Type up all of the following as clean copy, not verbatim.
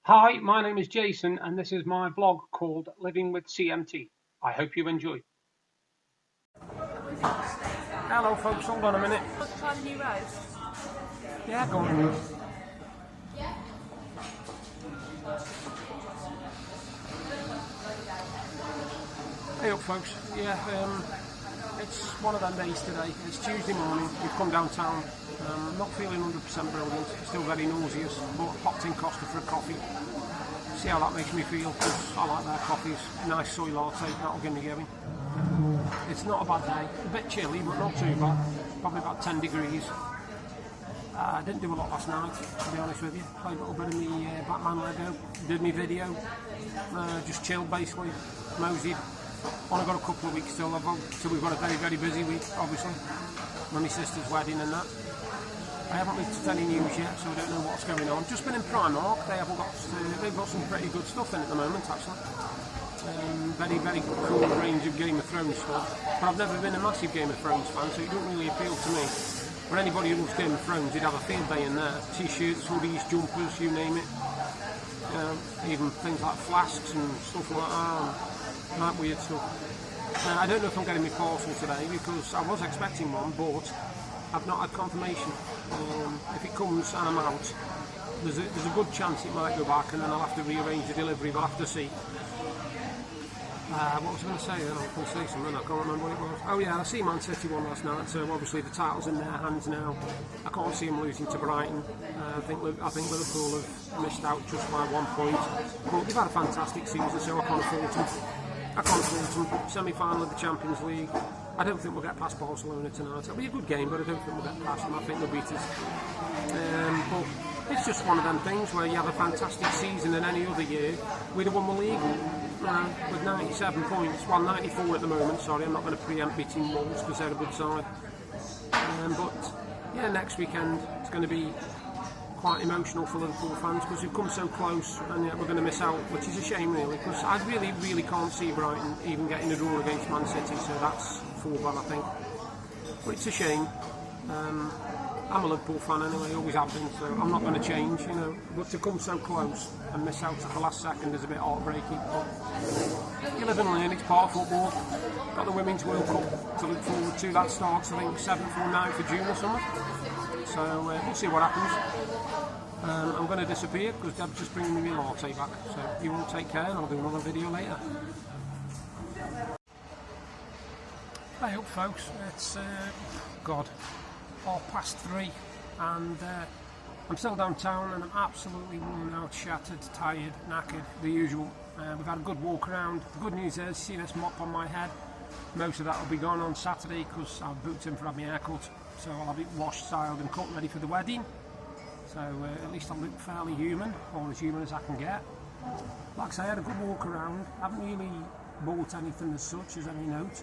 Hi, my name is Jason and this is my vlog called Living with CMT. I hope you enjoy. Hello folks, hold on a minute. Want to try the new roast? Yeah, go on. Hey up folks, it's one of them days today. It's Tuesday morning, we've come downtown. Not feeling 100% brilliant, still very nauseous, but popped in Costa for a coffee. See how that makes me feel, because I like their coffees. Nice soy latte, that'll get me going. It's not a bad day, a bit chilly but not too bad, probably about 10 degrees. I didn't do a lot last night, to be honest with you. Played a little bit of me Batman Lego, did me video, just chilled basically, moseyed. Only got a couple of weeks still, so we've got a very, very busy week, obviously. My sister's wedding and that. I haven't looked at any news yet, so I don't know what's going on. Just been in Primark, they've got some pretty good stuff in at the moment, actually. Very, very cool range of Game of Thrones stuff. But I've never been a massive Game of Thrones fan, so it don't really appeal to me. For anybody who loves Game of Thrones, you'd have a field day in there. T-shirts, hoodies, jumpers, you name it. Even things like flasks and stuff like that, and that weird stuff. I don't know if I'm getting my parcel today, because I was expecting one, but I've not had confirmation. If it comes and I'm out, there's a good chance it might go back, and then I'll have to rearrange the delivery. We'll have to see. What was I going to say then? I was going to say something, I can't remember what it was. Oh yeah, I see Man City won last night, so obviously the title's in their hands now. I can't see them losing to Brighton. I think Liverpool have missed out just by 1 point. But they've had a fantastic season, so I can't fault them. Semi-final of the Champions League. I don't think we'll get past Barcelona tonight. It'll be a good game, but I don't think we'll get past them. I think they'll beat us. But it's just one of them things where you have a fantastic season, and any other year we'd have won the league with 97 points. Well, 94 at the moment. Sorry, I'm not going to preempt beating Wolves because they're a good side. But yeah, next weekend it's going to be quite emotional for Liverpool fans because we've come so close, and yet we're going to miss out, which is a shame really, because I really, really can't see Brighton even getting a draw against Man City, so that's full-bad I think. But it's a shame. I'm a Liverpool fan anyway, always have been, so I'm not going to change, you know. But to come so close and miss out at the last second is a bit heartbreaking. But you live and learn, it's part of football. Got the Women's World Cup to look forward to. That starts, I think, 7th or 9th of June or something. So we'll see what happens. I'm going to disappear because Deb's just bringing me my latte back. So you all take care, and I'll do another video later. Hey up folks, it's God, 3:30, and I'm still downtown, and I'm absolutely worn out, shattered, tired, knackered, the usual. We've had a good walk around. The good news is, see this mop on my head, most of that will be gone on Saturday because I've booked in for having my hair cut, so I'll have it washed, styled and cut ready for the wedding. So at least I'll look fairly human, or as human as I can get. Like I say, I had a good walk around. I haven't really bought anything as such as any note.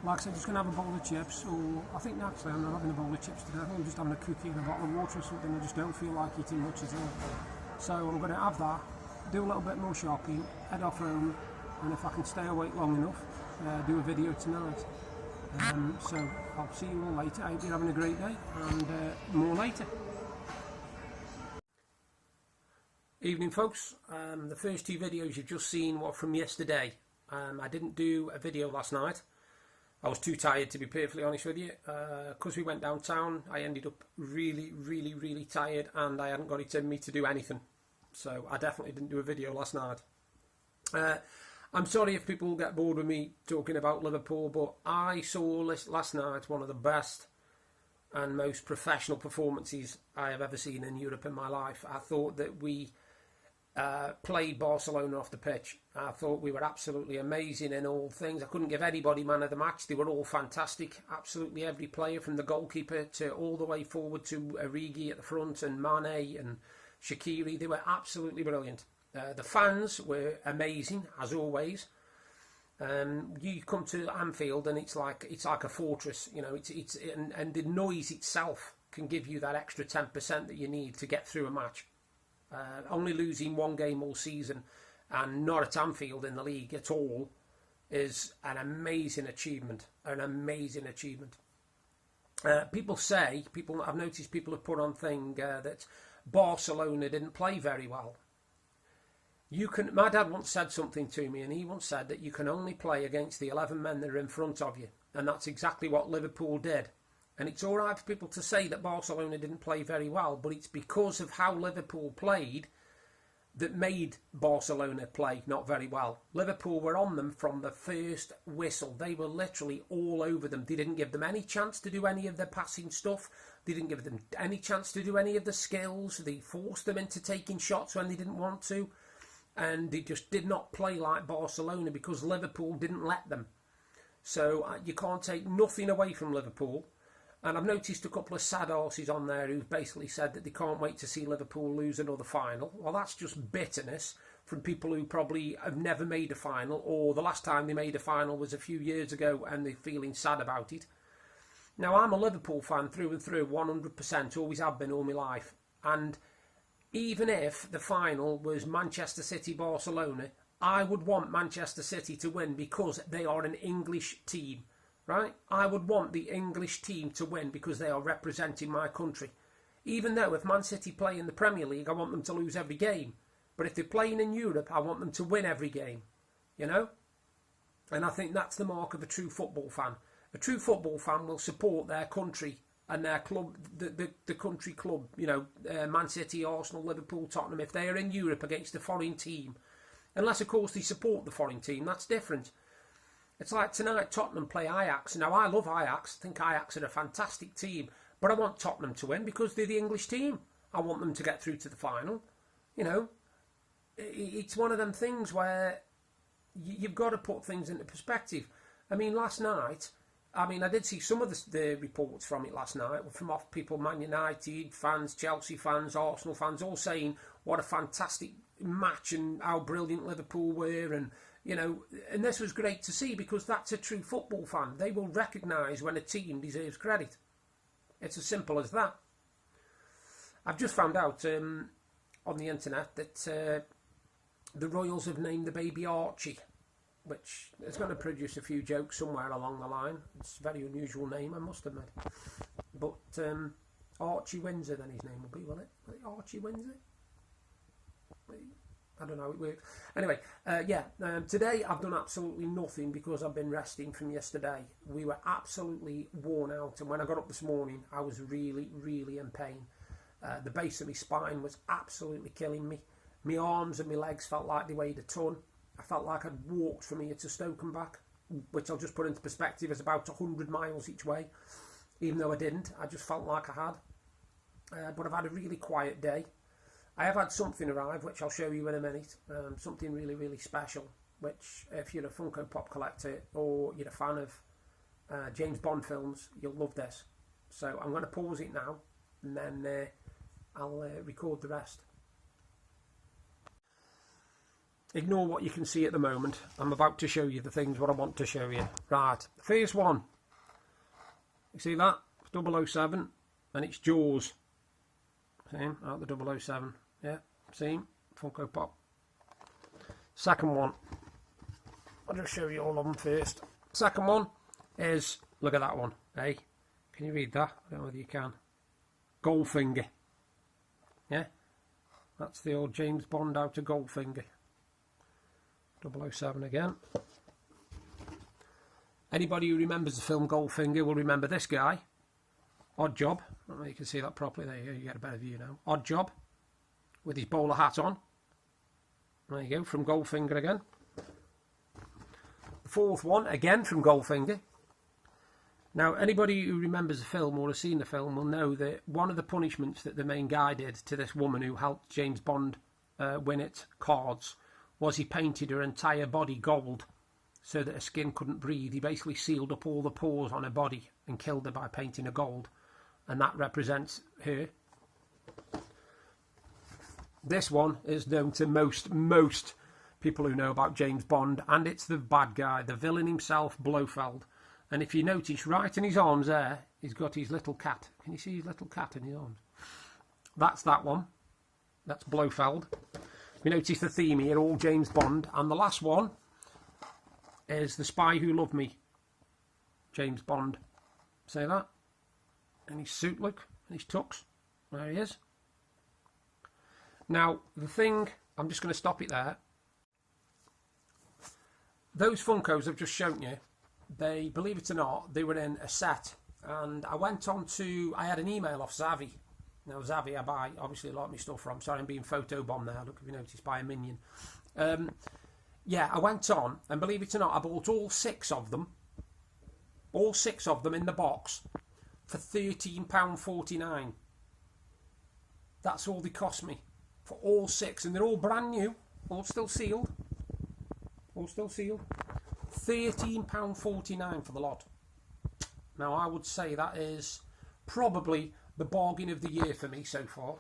Like I said, just going to have a bowl of chips, or I think actually I'm not having a bowl of chips today. I think I'm just having a cookie and a bottle of water or something. I just don't feel like eating much at all. So I'm going to have that, do a little bit more shopping, head off home, and if I can stay awake long enough, do a video tonight. So I'll see you all later. I hope you're having a great day, and more later. Evening folks, the first two videos you've just seen were from yesterday. I didn't do a video last night. I was too tired, to be perfectly honest with you. Because we went downtown, I ended up really, really, really tired, and I hadn't got it in me to do anything. So I definitely didn't do a video last night. I'm sorry if people get bored with me talking about Liverpool, but I saw last night one of the best and most professional performances I have ever seen in Europe in my life. I thought that we played Barcelona off the pitch. I thought we were absolutely amazing in all things. I couldn't give anybody man of the match. They were all fantastic. Absolutely every player, from the goalkeeper to all the way forward to Origi at the front, and Mane and Shaqiri. They were absolutely brilliant. The fans were amazing, as always. You come to Anfield and it's like a fortress, you know. And the noise itself can give you that extra 10% that you need to get through a match. Only losing one game all season, and not at Anfield in the league at all, is an amazing achievement. An amazing achievement. I've noticed people have put on thing that Barcelona didn't play very well. My dad once said something to me, and he once said that you can only play against the 11 men that are in front of you, and that's exactly what Liverpool did. And it's all right for people to say that Barcelona didn't play very well, but it's because of how Liverpool played that made Barcelona play not very well. Liverpool were on them from the first whistle. They were literally all over them. They didn't give them any chance to do any of their passing stuff. They didn't give them any chance to do any of the skills. They forced them into taking shots when they didn't want to. And they just did not play like Barcelona because Liverpool didn't let them. So you can't take nothing away from Liverpool. And I've noticed a couple of sad horses on there who've basically said that they can't wait to see Liverpool lose another final. Well, that's just bitterness from people who probably have never made a final, or the last time they made a final was a few years ago and they're feeling sad about it. Now, I'm a Liverpool fan through and through, 100%, always have been all my life. And even if the final was Manchester City-Barcelona, I would want Manchester City to win because they are an English team. Right? I would want the English team to win because they are representing my country. Even though if Man City play in the Premier League, I want them to lose every game. But if they're playing in Europe, I want them to win every game. You know? And I think that's the mark of a true football fan. A true football fan will support their country and their club, the country club, you know, Man City, Arsenal, Liverpool, Tottenham, if they are in Europe against a foreign team. Unless, of course, they support the foreign team, that's different. It's like tonight Tottenham play Ajax. Now, I love Ajax. I think Ajax are a fantastic team. But I want Tottenham to win because they're the English team. I want them to get through to the final. You know, it's one of them things where you've got to put things into perspective. I mean, last night, I did see some of the reports from it last night, from off people, Man United fans, Chelsea fans, Arsenal fans, all saying what a fantastic match and how brilliant Liverpool were, and you know, and this was great to see because that's a true football fan. They will recognise when a team deserves credit. It's as simple as that. I've just found out on the internet that the Royals have named the baby Archie, which is going to produce a few jokes somewhere along the line. It's a very unusual name, I must admit. But Archie Windsor, then his name will be, will it? Archie Windsor? I don't know how it works. Anyway, today I've done absolutely nothing because I've been resting from yesterday. We were absolutely worn out, and when I got up this morning, I was really, really in pain. The base of my spine was absolutely killing me. My arms and my legs felt like they weighed a ton. I felt like I'd walked from here to Stoke and back, which I'll just put into perspective as about 100 miles each way, even though I didn't. I just felt like I had. But I've had a really quiet day. I have had something arrive, which I'll show you in a minute, something really, really special, which if you're a Funko Pop collector or you're a fan of James Bond films, you'll love this. So I'm going to pause it now, and then I'll record the rest. Ignore what you can see at the moment. I'm about to show you the things what I want to show you. Right, first one. You see that? It's 007, and it's Jaws. Same, out the 007. Yeah, same. Funko Pop. Second one. I'll just show you all of them first. Second one is, look at that one. Hey, can you read that? I don't know whether you can. Goldfinger. Yeah, that's the old James Bond out of Goldfinger. 007 again. Anybody who remembers the film Goldfinger will remember this guy. Odd Job. I don't know if you can see that properly. There you go, you get a better view now. Odd Job with his bowler hat on. There you go, from Goldfinger again. The fourth one, again from Goldfinger. Now, anybody who remembers the film or has seen the film will know that one of the punishments that the main guy did to this woman who helped James Bond win it, cards, was he painted her entire body gold so that her skin couldn't breathe. He basically sealed up all the pores on her body and killed her by painting her gold. And that represents her. This one is known to most people who know about James Bond, and it's the bad guy, the villain himself, Blofeld. And if you notice, right in his arms there, he's got his little cat. Can you see his little cat in his arms? That's that one. That's Blofeld. You notice the theme here, all James Bond. And the last one is The Spy Who Loved Me, James Bond. Say that. And his suit, look, and his tux. There he is. Now, the thing, I'm just going to stop it there. Those Funkos I've just shown you, they, believe it or not, they were in a set. And I went on to, I had an email off Zavi. Now, Zavi, I buy obviously a lot of my stuff from. Sorry, I'm being photobombed now. Look, if you notice, by a minion. Yeah, I went on, and believe it or not, I bought all 6 of them. All 6 of them in the box for £13.49. That's all they cost me. For all 6, and they're all brand new. All still sealed. All still sealed. £13.49 for the lot. Now, I would say that is probably the bargain of the year for me so far.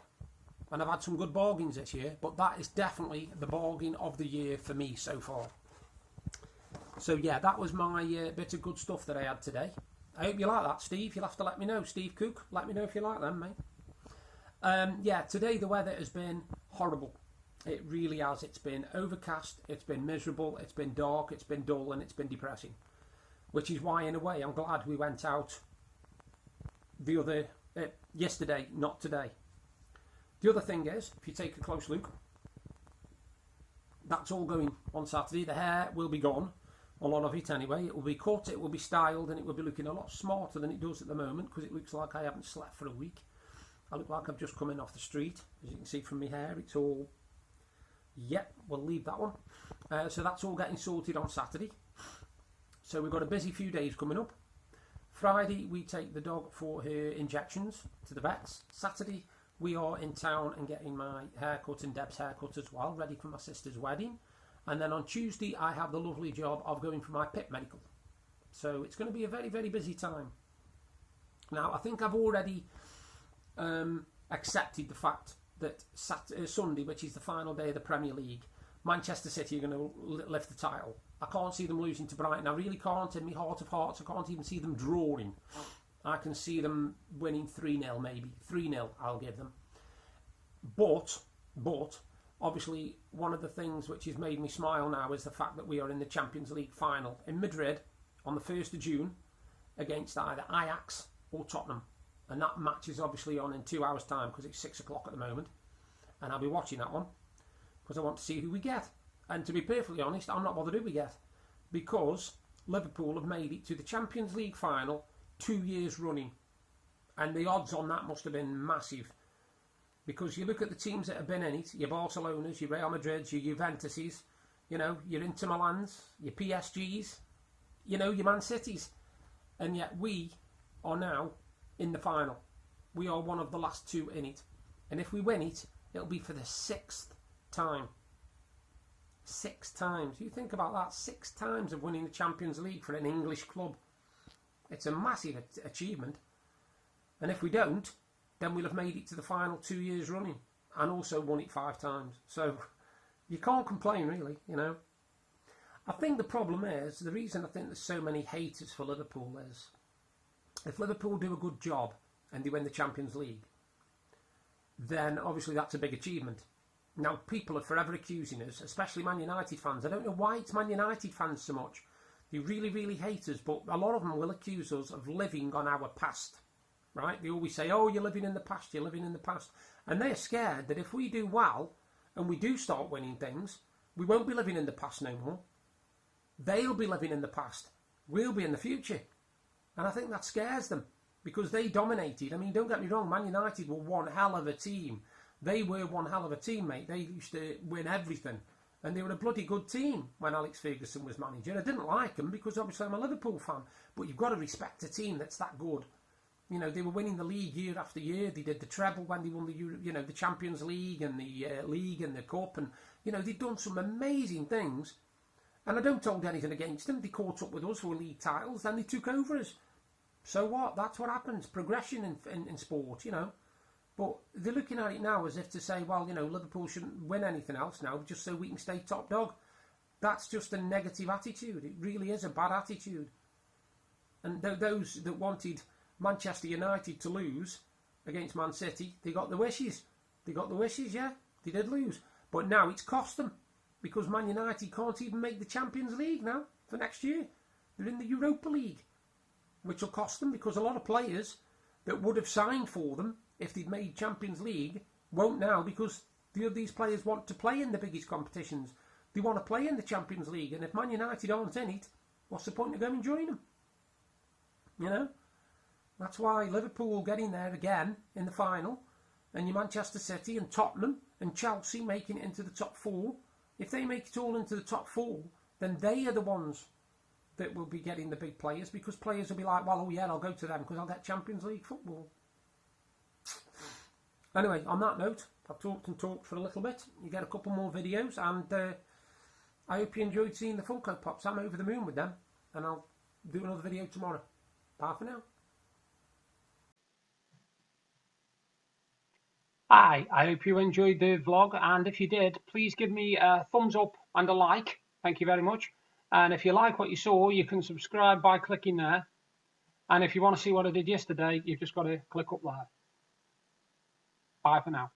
And I've had some good bargains this year, but that is definitely the bargain of the year for me so far. So yeah, that was my bit of good stuff that I had today. I hope you like that, Steve. You'll have to let me know, Steve Cook. Let me know if you like them, mate. Yeah, today the weather has been horrible. It really has. It's been overcast, it's been miserable, it's been dark, it's been dull, and it's been depressing. Which is why, in a way, I'm glad we went out yesterday, not today. The other thing is, if you take a close look, that's all going on Saturday. The hair will be gone, a lot of it anyway. It will be cut, it will be styled, and it will be looking a lot smarter than it does at the moment, because it looks like I haven't slept for a week. I look like I've just come in off the street. As you can see from my hair, it's all... Yep, we'll leave that one. So that's all getting sorted on Saturday. So we've got a busy few days coming up. Friday, we take the dog for her injections to the vets. Saturday, we are in town and getting my haircut and Deb's haircut as well, ready for my sister's wedding. And then on Tuesday, I have the lovely job of going for my PIP medical. So it's going to be a very, very busy time. Now, I think I've already accepted the fact that Sunday, which is the final day of the Premier League, Manchester City are going to lift the title. I can't see them losing to Brighton. I really can't, in my heart of hearts. I can't even see them drawing. I can see them winning 3-0 maybe. 3-0 I'll give them. But, obviously, one of the things which has made me smile now is the fact that we are in the Champions League final in Madrid on the 1st of June against either Ajax or Tottenham. And that match is obviously on in 2 hours' time, because it's 6 o'clock at the moment. And I'll be watching that one because I want to see who we get. And to be perfectly honest, I'm not bothered who we get, because Liverpool have made it to the Champions League final 2 years running. And the odds on that must have been massive. Because you look at the teams that have been in it, your Barcelonas, your Real Madrids, your Juventuses, you know, your Inter Milans, your PSGs, you know, your Man Cities. And yet we are now in the final. We are one of the last 2 in it. And if we win it, it'll be for the 6th time. 6 times. You think about that, 6 times of winning the Champions League for an English club. It's a massive achievement. And if we don't, then we'll have made it to the final 2 years running, and also won it 5 times. So you can't complain, really, you know. I think the problem is, the reason I think there's so many haters for Liverpool is, if Liverpool do a good job and they win the Champions League, then obviously that's a big achievement. Now, people are forever accusing us, especially Man United fans. I don't know why it's Man United fans so much. They really, really hate us, but a lot of them will accuse us of living on our past, right? They always say, oh, you're living in the past, you're living in the past. And they're scared that if we do well and we do start winning things, we won't be living in the past no more. They'll be living in the past. We'll be in the future. And I think that scares them, because they dominated. I mean, don't get me wrong, Man United were one hell of a team. They were one hell of a team, mate. They used to win everything. And they were a bloody good team when Alex Ferguson was manager. I didn't like them because obviously I'm a Liverpool fan. But you've got to respect a team that's that good. You know, they were winning the league year after year. They did the treble when they won the, the Champions League and the league and the cup. And, you know, they've done some amazing things. And I don't hold anything against them. They caught up with us for league titles. Then they took over us. So what? That's what happens. Progression in sport, you know. But they're looking at it now as if to say, well, you know, Liverpool shouldn't win anything else now just so we can stay top dog. That's just a negative attitude. It really is a bad attitude. And those that wanted Manchester United to lose against Man City, they got the wishes. They got the wishes, yeah. They did lose. But now it's cost them, because Man United can't even make the Champions League now for next year. They're in the Europa League, which will cost them, because a lot of players that would have signed for them if they'd made Champions League won't now, because These players want to play in the biggest competitions. They want to play in the Champions League, and if Man United aren't in it, what's the point of going and joining them? You know? That's why Liverpool getting there again in the final, and your Manchester City and Tottenham and Chelsea making it into the top 4. If they make it all into the top 4, then they are the ones that will be getting the big players, because players will be like, well, oh yeah, I'll go to them because I'll get Champions League football. Anyway, on that note, I've talked and talked for a little bit. You get a couple more videos, and I hope you enjoyed seeing the Funko Pops. I'm over the moon with them, and I'll do another video tomorrow. Bye for now. Hi, I hope you enjoyed the vlog, and if you did, please give me a thumbs up and a like. Thank you very much. And if you like what you saw, you can subscribe by clicking there. And if you want to see what I did yesterday, you've just got to click up there. Bye for now.